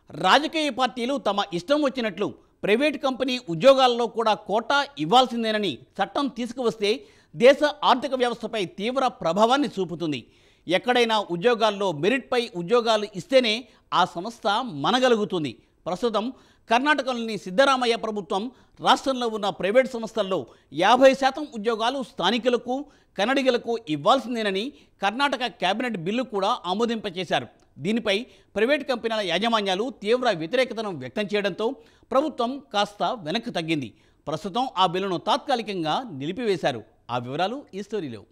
రాజకీయ పార్టీలు తమ ఇష్టం వచ్చినట్లు ప్రైవేట్ కంపెనీ ఉద్యోగాల్లో కూడా కోటా ఇవ్వాల్సిందేనని చట్టం తీసుకువస్తే దేశ ఆర్థిక వ్యవస్థపై తీవ్ర ప్రభావాన్ని చూపుతుంది. ఎక్కడైనా ఉద్యోగాల్లో మెరిట్పై ఉద్యోగాలు ఇస్తేనే ఆ సంస్థ మనగలుగుతుంది. ప్రస్తుతం కర్ణాటకలోని సిద్ధరామయ్య ప్రభుత్వం రాష్ట్రంలో ఉన్న ప్రైవేట్ సంస్థల్లో 50% ఉద్యోగాలు స్థానికులకు, కన్నడిగులకు ఇవ్వాల్సిందేనని కర్ణాటక కేబినెట్ బిల్లు కూడా ఆమోదింపచేశారు. దీనిపై ప్రైవేట్ కంపెనీల యాజమాన్యాలు తీవ్ర వ్యతిరేకతను వ్యక్తం చేయడంతో ప్రభుత్వం కాస్త వెనక్కి తగ్గింది. ప్రస్తుతం ఆ బిల్లును తాత్కాలికంగా నిలిపివేశారు. ఆ వివరాలు ఈ స్టోరీలో.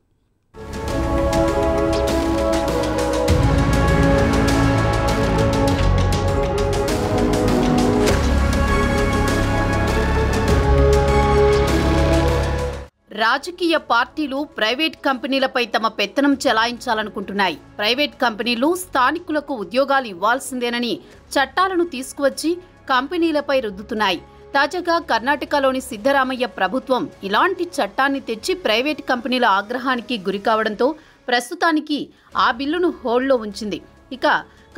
రాజకీయ పార్టీలు ప్రైవేట్ కంపెనీలపై తమ పెత్తనం చెలాయించాలనుకుంటున్నాయి. ప్రైవేట్ కంపెనీలు స్థానికులకు ఉద్యోగాలు ఇవ్వాల్సిందేనని చట్టాలను తీసుకువచ్చి కంపెనీలపై రుద్దుతున్నాయి. తాజాగా కర్ణాటకలోని సిద్ధరామయ్య ప్రభుత్వం ఇలాంటి చట్టాన్ని తెచ్చి ప్రైవేట్ కంపెనీల ఆగ్రహానికి గురికావడంతో ప్రస్తుతానికి ఆ బిల్లును హోల్డ్లో ఉంచింది. ఇక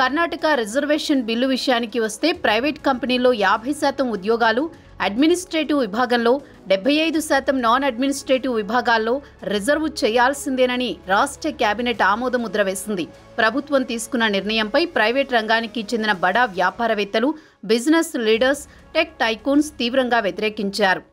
కర్ణాటక రిజర్వేషన్ బిల్లు విషయానికి వస్తే ప్రైవేట్ కంపెనీల్లో 50% ఉద్యోగాలు, అడ్మినిస్ట్రేటివ్ విభాగంలో 75% నాన్ అడ్మినిస్ట్రేటివ్ విభాగాల్లో రిజర్వ్ చేయాల్సిందేనని రాష్ట్ర కేబినెట్ ఆమోదముద్ర వేసింది. ప్రభుత్వం తీసుకున్న నిర్ణయంపై ప్రైవేట్ రంగానికి చెందిన బడా వ్యాపారవేత్తలు, బిజినెస్ లీడర్స్, టెక్ టైకూన్స్ తీవ్రంగా వ్యతిరేకించారు.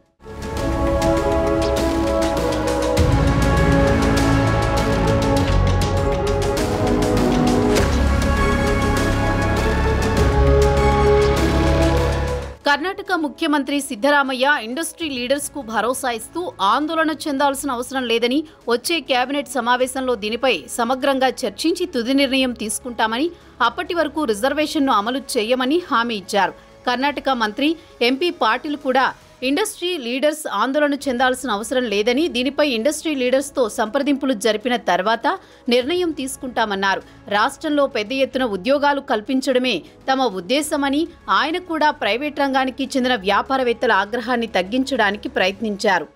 కర్ణాటక ముఖ్యమంత్రి సిద్ధరామయ్య ఇండస్ట్రీ లీడర్స్ కు భరోసా ఇస్తూ ఆందోళన చెందాల్సిన అవసరం లేదని, వచ్చే కేబినెట్ సమావేశంలో దీనిపై సమగ్రంగా చర్చించి తుది నిర్ణయం తీసుకుంటామని, అప్పటి వరకు రిజర్వేషన్ను అమలు చేయమని హామీ ఇచ్చారు. కర్ణాటక మంత్రి, ఎంపీ పాటిల్ కూడా ఇండస్ట్రీ లీడర్స్ ఆందోళన చెందాల్సిన అవసరం లేదని, దీనిపై ఇండస్ట్రీ లీడర్స్తో సంప్రదింపులు జరిపిన తర్వాత నిర్ణయం తీసుకుంటామన్నారు. రాష్ట్రంలో పెద్ద ఎత్తున ఉద్యోగాలు కల్పించడమే తమ ఉద్దేశమని ఆయన కూడా ప్రైవేట్ రంగానికి చెందిన వ్యాపారవేత్తల ఆగ్రహాన్ని తగ్గించడానికి ప్రయత్నించారు.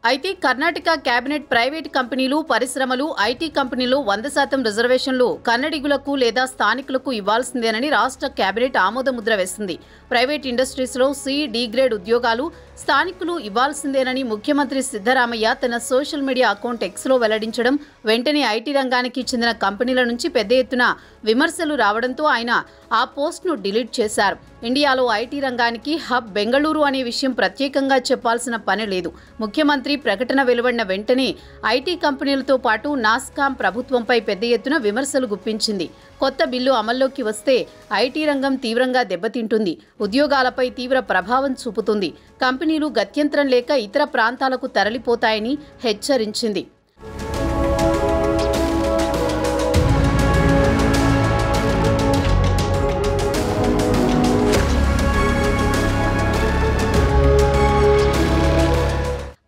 అయితే కర్ణాటక కేబినెట్ ప్రైవేట్ కంపెనీలు, పరిశ్రమలు, ఐటీ కంపెనీలు 100% రిజర్వేషన్లు కన్నడిగులకు లేదా స్థానికులకు ఇవ్వాల్సిందేనని రాష్ట్ర కేబినెట్ ఆమోదముద్ర వేసింది. ప్రైవేట్ ఇండస్ట్రీస్లో సి, డి గ్రేడ్ ఉద్యోగాలు స్థానికులు ఇవ్వాల్సిందేనని ముఖ్యమంత్రి సిద్ధరామయ్య తన సోషల్ మీడియా అకౌంట్ ఎక్స్లో వెల్లడించడం వెంటనే ఐటీ రంగానికి చెందిన కంపెనీల నుంచి పెద్ద ఎత్తున విమర్శలు రావడంతో ఆయన ఆ పోస్ట్ను డిలీట్ చేశారు. ఇండియాలో ఐటీ రంగానికి హబ్ బెంగళూరు అనే విషయం ప్రత్యేకంగా చెప్పాల్సిన పని లేదు. ముఖ్యమంత్రి ప్రకటన వెలువడిన వెంటనే ఐటీ కంపెనీలతో పాటు నాస్కామ్ ప్రభుత్వంపై పెద్ద ఎత్తున విమర్శలు గుప్పించింది. కొత్త బిల్లు అమల్లోకి వస్తే ఐటీ రంగం తీవ్రంగా దెబ్బతింటుంది, ఉద్యోగాలపై తీవ్ర ప్రభావం చూపుతుంది, కంపెనీలు గత్యంతరం లేక ఇతర ప్రాంతాలకు తరలిపోతాయని హెచ్చరించింది.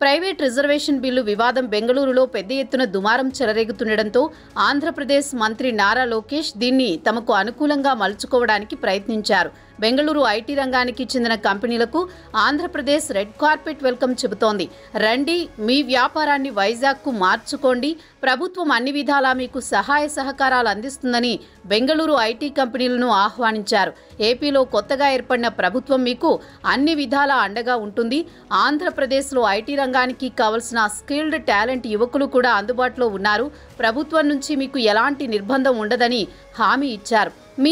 ప్రైవేట్ రిజర్వేషన్ బిల్లు వివాదం బెంగళూరులో పెద్ద ఎత్తున దుమారం చెలరేగుతుండటంతో ఆంధ్రప్రదేశ్ మంత్రి నారా లోకేష్ దీన్ని తమకు అనుకూలంగా మలుచుకోవడానికి ప్రయత్నించారు. బెంగళూరు ఐటీ రంగానికి చెందిన కంపెనీలకు ఆంధ్రప్రదేశ్ రెడ్ కార్పెట్ వెల్కమ్ చెబుతోంది. రండి, మీ వ్యాపారాన్ని వైజాగ్కు మార్చుకోండి, ప్రభుత్వం అన్ని విధాలా మీకు సహాయ సహకారాలు అందిస్తుందని బెంగళూరు ఐటీ కంపెనీలను ఆహ్వానించారు. ఏపీలో కొత్తగా ఏర్పడిన ప్రభుత్వం మీకు అన్ని విధాలా అండగా ఉంటుంది. ఆంధ్రప్రదేశ్లో ఐటీ రంగానికి కావలసిన స్కిల్డ్ టాలెంట్ యువకులు కూడా అందుబాటులో ఉన్నారు. ప్రభుత్వం నుంచి మీకు ఎలాంటి నిర్బంధం ఉండదని హామీ ఇచ్చారు. మీ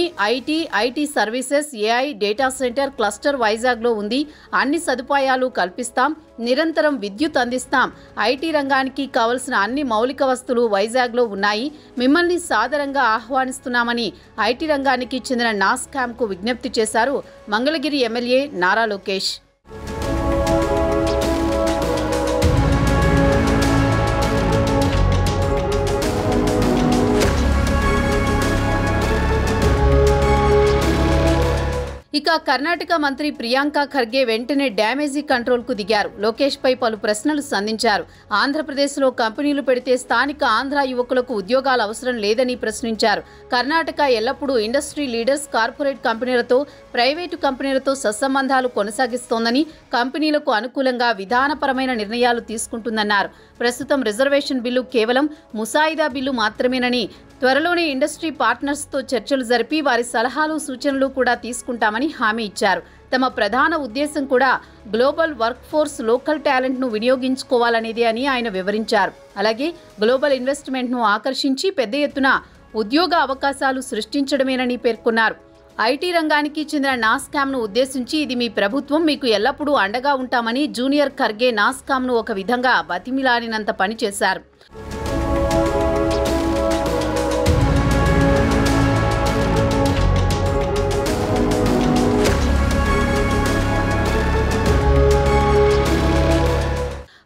IT services, AI data centre cluster వైజాగ్లో ఉంది. అన్ని సదుపాయాలు కల్పిస్తాం, నిరంతరం విద్యుత్ అందిస్తాం. ఐటీ రంగానికి కావలసిన అన్ని మౌలిక వస్తువులు వైజాగ్లో ఉన్నాయి. మిమ్మల్ని సాదరంగా ఆహ్వానిస్తున్నామని ఐటీ రంగానికి చెందిన నాస్కామ్కు విజ్ఞప్తి చేశారు మంగళగిరి ఎమ్మెల్యే నారా లోకేష్. ఇక కర్ణాటక మంత్రి ప్రియాంక ఖర్గే వెంటనే డ్యామేజీ కంట్రోల్కు దిగారు. లోకేష్పై పలు ప్రశ్నలు సంధించారు. ఆంధ్రప్రదేశ్లో కంపెనీలు పెడితే స్థానిక ఆంధ్ర యువకులకు ఉద్యోగాలు అవసరం లేదని ప్రశ్నించారు. కర్ణాటక ఎల్లప్పుడూ ఇండస్ట్రీ లీడర్స్, కార్పొరేట్ కంపెనీలతో, ప్రైవేటు కంపెనీలతో సత్సంబంధాలు కొనసాగిస్తోందని, కంపెనీలకు అనుకూలంగా విధానపరమైన నిర్ణయాలు తీసుకుంటుందన్నారు. ప్రస్తుతం రిజర్వేషన్ బిల్లు కేవలం ముసాయిదా బిల్లు మాత్రమేనని, త్వరలోనే ఇండస్ట్రీ పార్ట్నర్స్తో చర్చలు జరిపి వారి సలహాలు, సూచనలు కూడా తీసుకుంటామని హామీ ఇచ్చారు. తమ ప్రధాన ఉద్దేశం కూడా గ్లోబల్ వర్క్ ఫోర్స్, లోకల్ టాలెంట్ను వినియోగించుకోవాలనేదే అని ఆయన వివరించారు. అలాగే గ్లోబల్ ఇన్వెస్ట్మెంట్ను ఆకర్షించి పెద్ద ఎత్తున ఉద్యోగ అవకాశాలు సృష్టించడమేనని పేర్కొన్నారు. ఐటీ రంగానికి చెందిన నాస్కామ్ను ఉద్దేశించి, ఇది మీ ప్రభుత్వం, మీకు ఎల్లప్పుడూ అండగా ఉంటామని జూనియర్ ఖర్గే నాస్కామ్ను ఒక విధంగా బతిమిలాడినంత పని చేశారు.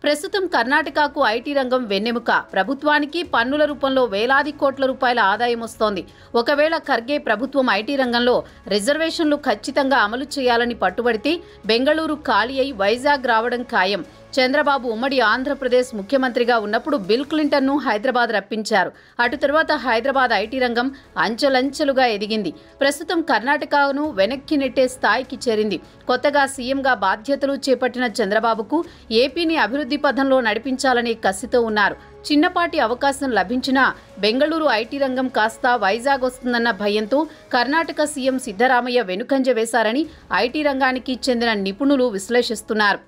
ప్రస్తుతం కర్ణాటకకు ఐటీ రంగం వెన్నెముక. ప్రభుత్వానికి పన్నుల రూపంలో వేలాది కోట్ల రూపాయల ఆదాయం వస్తోంది. ఒకవేళ ఖర్గే ప్రభుత్వం ఐటీ రంగంలో రిజర్వేషన్లు ఖచ్చితంగా అమలు చేయాలని పట్టుబడితే బెంగళూరు ఖాళీ అయి వైజాగ్ రావడం ఖాయం. చంద్రబాబు ఉమ్మడి ఆంధ్రప్రదేశ్ ముఖ్యమంత్రిగా ఉన్నప్పుడు బిల్ క్లింటన్ను హైదరాబాద్ రప్పించారు. అటు తర్వాత హైదరాబాద్ ఐటీ రంగం అంచెలంచెలుగా ఎదిగింది. ప్రస్తుతం కర్ణాటకను వెనక్కి నెట్టే స్థాయికి చేరింది. కొత్తగా సీఎంగా బాధ్యతలు చేపట్టిన చంద్రబాబుకు ఏపీని అభివృద్ధి పథంలో నడిపించాలనే కసితో ఉన్నారు. చిన్నపాటి అవకాశం లభించినా బెంగళూరు ఐటీ రంగం కాస్త వైజాగ్ వస్తుందన్న భయంతో కర్ణాటక సీఎం సిద్ధరామయ్య వెనుకంజ వేశారని ఐటీ రంగానికి చెందిన నిపుణులు విశ్లేషిస్తున్నారు.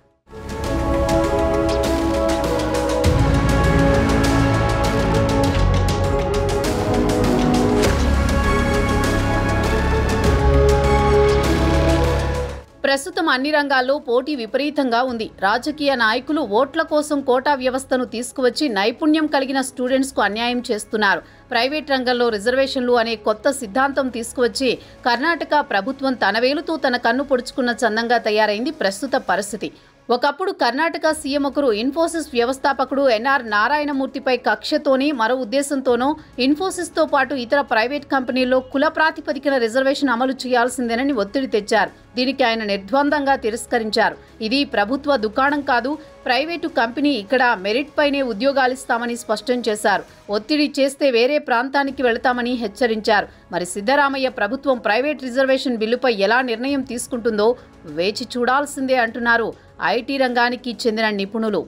ప్రస్తుతం అన్ని రంగాల్లో పోటీ విపరీతంగా ఉంది. రాజకీయ నాయకులు ఓట్ల కోసం కోటా వ్యవస్థను తీసుకువచ్చి నైపుణ్యం కలిగిన స్టూడెంట్స్కు అన్యాయం చేస్తున్నారు. ప్రైవేట్ రంగంలో రిజర్వేషన్లు అనే కొత్త సిద్ధాంతం తీసుకువచ్చి కర్ణాటక ప్రభుత్వం తన వేలుతో తన కన్ను పొడుచుకున్న చందంగా తయారైంది ప్రస్తుత పరిస్థితి. ఒకప్పుడు కర్ణాటక సీఎం ఒకరు ఇన్ఫోసిస్ వ్యవస్థాపకుడు ఎన్ఆర్ నారాయణమూర్తిపై కక్షతోనే, మరో ఉద్దేశంతోనో ఇన్ఫోసిస్తో పాటు ఇతర ప్రైవేట్ కంపెనీల్లో కుల ప్రాతిపదికన రిజర్వేషన్ అమలు చేయాల్సిందేనని ఒత్తిడి తెచ్చారు. దీనికి ఆయన నిర్ద్వందంగా తిరస్కరించారు. ఇది ప్రభుత్వ దుకాణం కాదు, ప్రైవేటు కంపెనీ, ఇక్కడ మెరిట్ పైనే ఉద్యోగాలిస్తామని స్పష్టం చేశారు. ఒత్తిడి చేస్తే వేరే ప్రాంతానికి వెళతామని హెచ్చరించారు. మరి సిద్ధరామయ్య ప్రభుత్వం ప్రైవేట్ రిజర్వేషన్ బిల్లుపై ఎలా నిర్ణయం తీసుకుంటుందో వేచి చూడాల్సిందే అంటున్నారు ఐటీ రంగానికి చెందిన నిపుణులు.